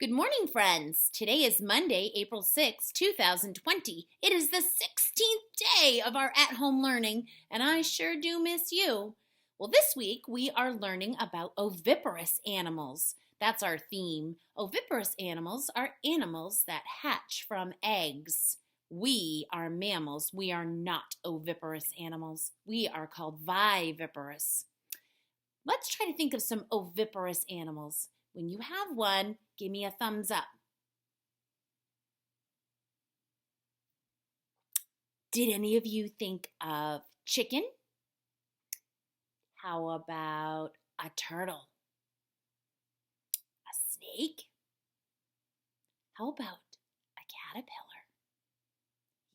Good morning, friends. Today is Monday, April 6, 2020. It is the 16th day of our at-home learning, and I sure do miss you. Well, this week we are learning about oviparous animals. That's our theme. Oviparous animals are animals that hatch from eggs. We are mammals. We are not oviparous animals. We are called viviparous. Let's try to think of some oviparous animals. When you have one, give me a thumbs up. Did any of you think of chicken? How about a turtle? A snake? How about a caterpillar?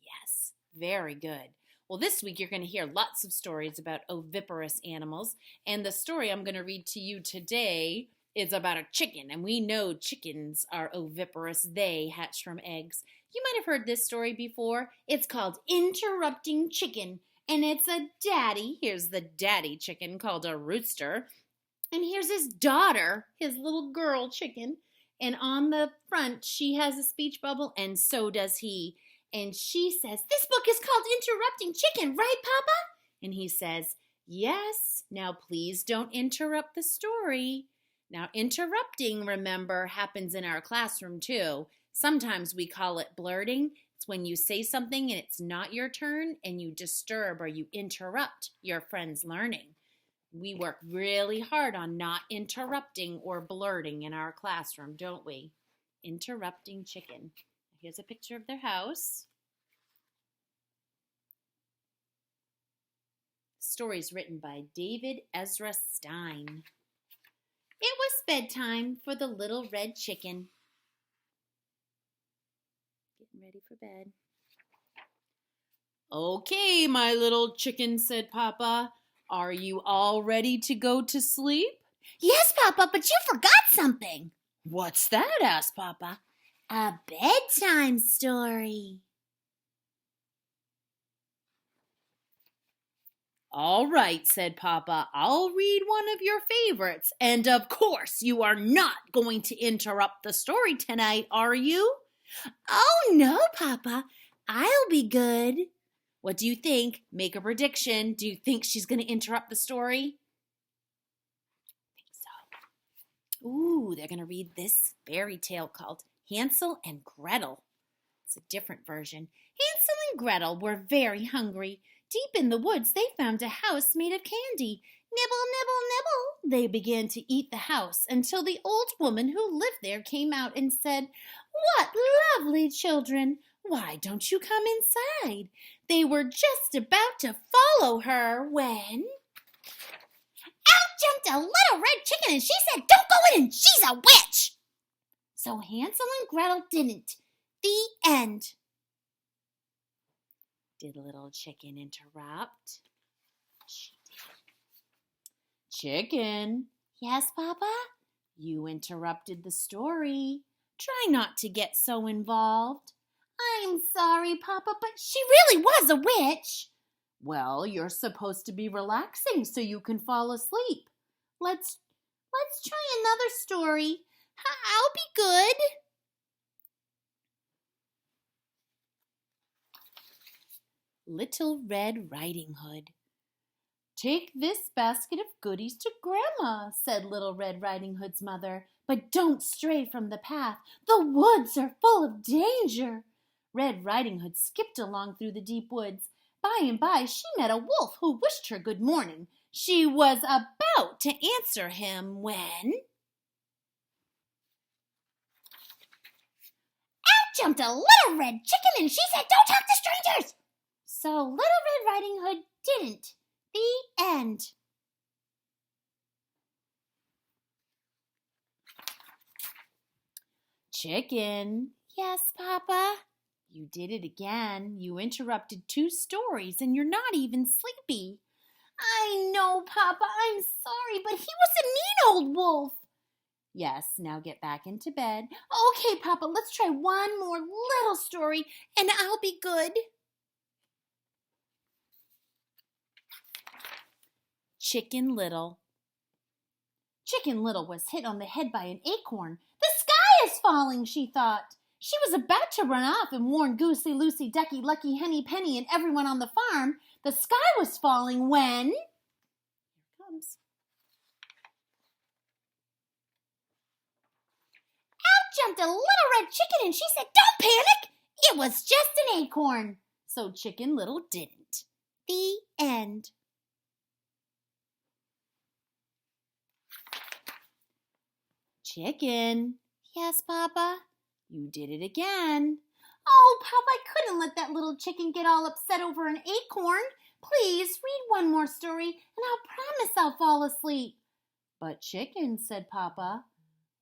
Yes, very good. Well, this week you're going to hear lots of stories about oviparous animals, and the story I'm going to read to you today is about a chicken, and we know chickens are oviparous. They hatch from eggs. You might have heard this story before. It's called Interrupting Chicken, and it's a daddy. Here's the daddy chicken called a rooster, and here's his daughter, his little girl chicken, and on the front she has a speech bubble, and so does he. And she says, "This book is called Interrupting Chicken, right, Papa?" And he says, "Yes. Now please don't interrupt the story." Now, interrupting, remember, happens in our classroom too. Sometimes we call it blurting. It's when you say something and it's not your turn and you disturb or you interrupt your friend's learning. We work really hard on not interrupting or blurting in our classroom, don't we? Interrupting chicken. Here's a picture of their house. The story is written by David Ezra Stein. It was bedtime for the little red chicken. Getting ready for bed. "Okay, my little chicken," said Papa. "Are you all ready to go to sleep?" "Yes, Papa, but you forgot something." "What's that?" asked Papa. "A bedtime story." "All right," said Papa. "I'll read one of your favorites. And of course, you are not going to interrupt the story tonight, are you?" "Oh, no, Papa. I'll be good." What do you think? Make a prediction. Do you think she's going to interrupt the story? I think so. Ooh, they're going to read this fairy tale called Hansel and Gretel. It's a different version. Hansel and Gretel were very hungry. Deep in the woods, they found a house made of candy. Nibble, nibble, nibble. They began to eat the house until the old woman who lived there came out and said, "What lovely children! Why don't you come inside?" They were just about to follow her when out jumped a little red chicken and she said, "Don't go in, she's a witch." So Hansel and Gretel didn't. The end. Did little chicken interrupt? She did. "Chicken." "Yes, Papa?" "You interrupted the story. Try not to get so involved." "I'm sorry, Papa, but she really was a witch." "Well, you're supposed to be relaxing so you can fall asleep. Let's try another story. I'll be good." Little Red Riding Hood. "Take this basket of goodies to Grandma," said Little Red Riding Hood's mother. "But don't stray from the path. The woods are full of danger." Red Riding Hood skipped along through the deep woods. By and by, she met a wolf who wished her good morning. She was about to answer him when out jumped a little red chicken and she said, "Don't talk to strangers." So Little Red Riding Hood didn't. The end. Chicken. "Yes, Papa?" You did it again. You interrupted 2 stories and you're not even sleepy. "I know, Papa. I'm sorry, but he was a mean old wolf." Yes, now get back into bed. "Okay, Papa, let's try one more little story and I'll be good." Chicken Little. Chicken Little was hit on the head by an acorn. "The sky is falling, she thought. She was about to run off and warn Goosey, Lucy, Ducky, Lucky, Henny, Penny, and everyone on the farm the sky was falling when... Here it comes. Out jumped a little red chicken and she said, "Don't panic! It was just an acorn." So Chicken Little didn't. The end. Chicken, Yes, Papa? you did it again. Oh, Papa, I couldn't let that little chicken get all upset over an acorn. Please, read one more story, and I'll promise I'll fall asleep. But Chicken, said Papa,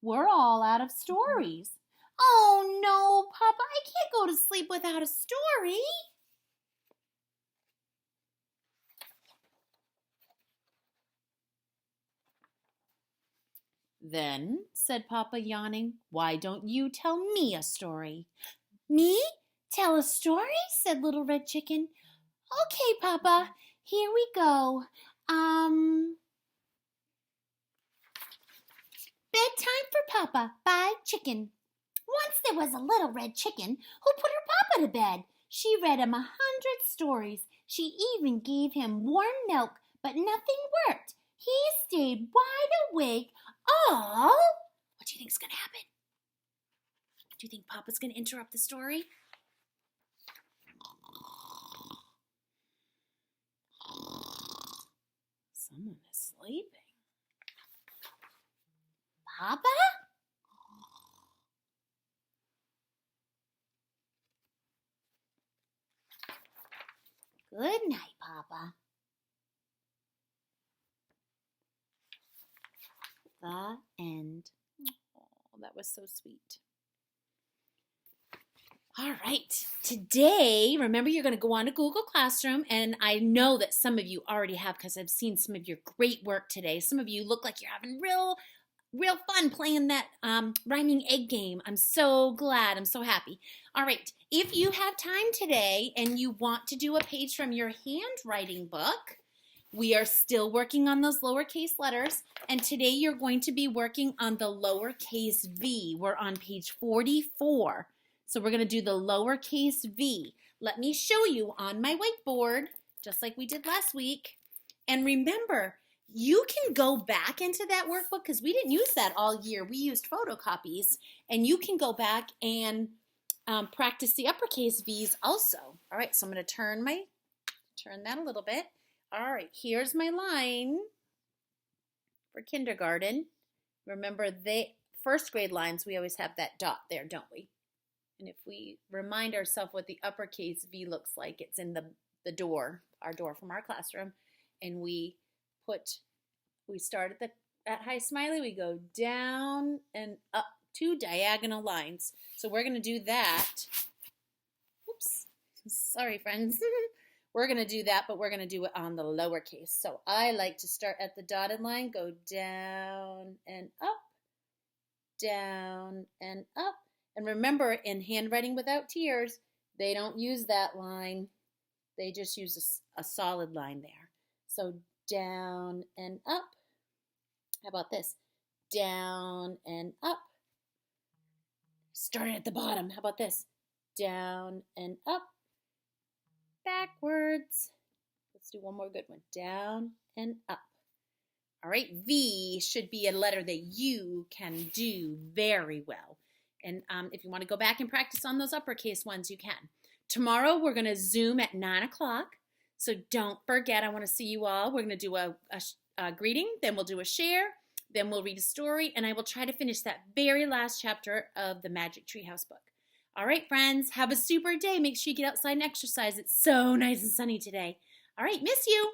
we're all out of stories. Oh, no, Papa, I can't go to sleep without a story. Then, said Papa, yawning, why don't you tell me a story? Me? Tell a story? Said Little Red Chicken. Okay, Papa, here we go. Bedtime for Papa by Chicken. Once there was a little red chicken who put her Papa to bed. She read him 100 stories. She even gave him warm milk, but nothing worked. He stayed wide awake all... What do you think's going to happen? Do you think Papa's going to interrupt the story? Someone is sleeping. Papa? Good night, Papa. The end. Oh, that was so sweet. All right. Today, remember, you're going to go on to Google Classroom, and I know that some of you already have because I've seen some of your great work today. Some of you look like you're having real fun playing that rhyming egg game. I'm so glad. I'm so happy. All right. If you have time today and you want to do a page from your handwriting book, we are still working on those lowercase letters, and today you're going to be working on the lowercase v. We're on page 44. So we're going to do the lowercase v. Let me show you on my whiteboard, just like we did last week. And remember, you can go back into that workbook because we didn't use that all year. We used photocopies, and you can go back and practice the uppercase V's also. All right, so I'm going to turn that a little bit. All right, here's my line for kindergarten. Remember, first grade lines, we always have that dot there, don't we? And if we remind ourselves what the uppercase V looks like, it's in the door, our door from our classroom, and we start at high smiley, we go down and up 2 diagonal lines. So we're going to do that. Oops, sorry friends. We're going to do that, but we're going to do it on the lowercase. So I like to start at the dotted line, go down and up, down and up. And remember, in handwriting without tears, they don't use that line. They just use a solid line there. So down and up. How about this? Down and up. Started at the bottom. How about this? Down and up. Backwards. Let's do one more good one. Down and up. All right, V should be a letter that you can do very well. And if you want to go back and practice on those uppercase ones, you can. Tomorrow, we're going to Zoom at 9 o'clock. So don't forget, I want to see you all. We're going to do a greeting, then we'll do a share, then we'll read a story, and I will try to finish that very last chapter of the Magic Treehouse book. All right, friends, have a super day. Make sure you get outside and exercise. It's so nice and sunny today. All right, miss you.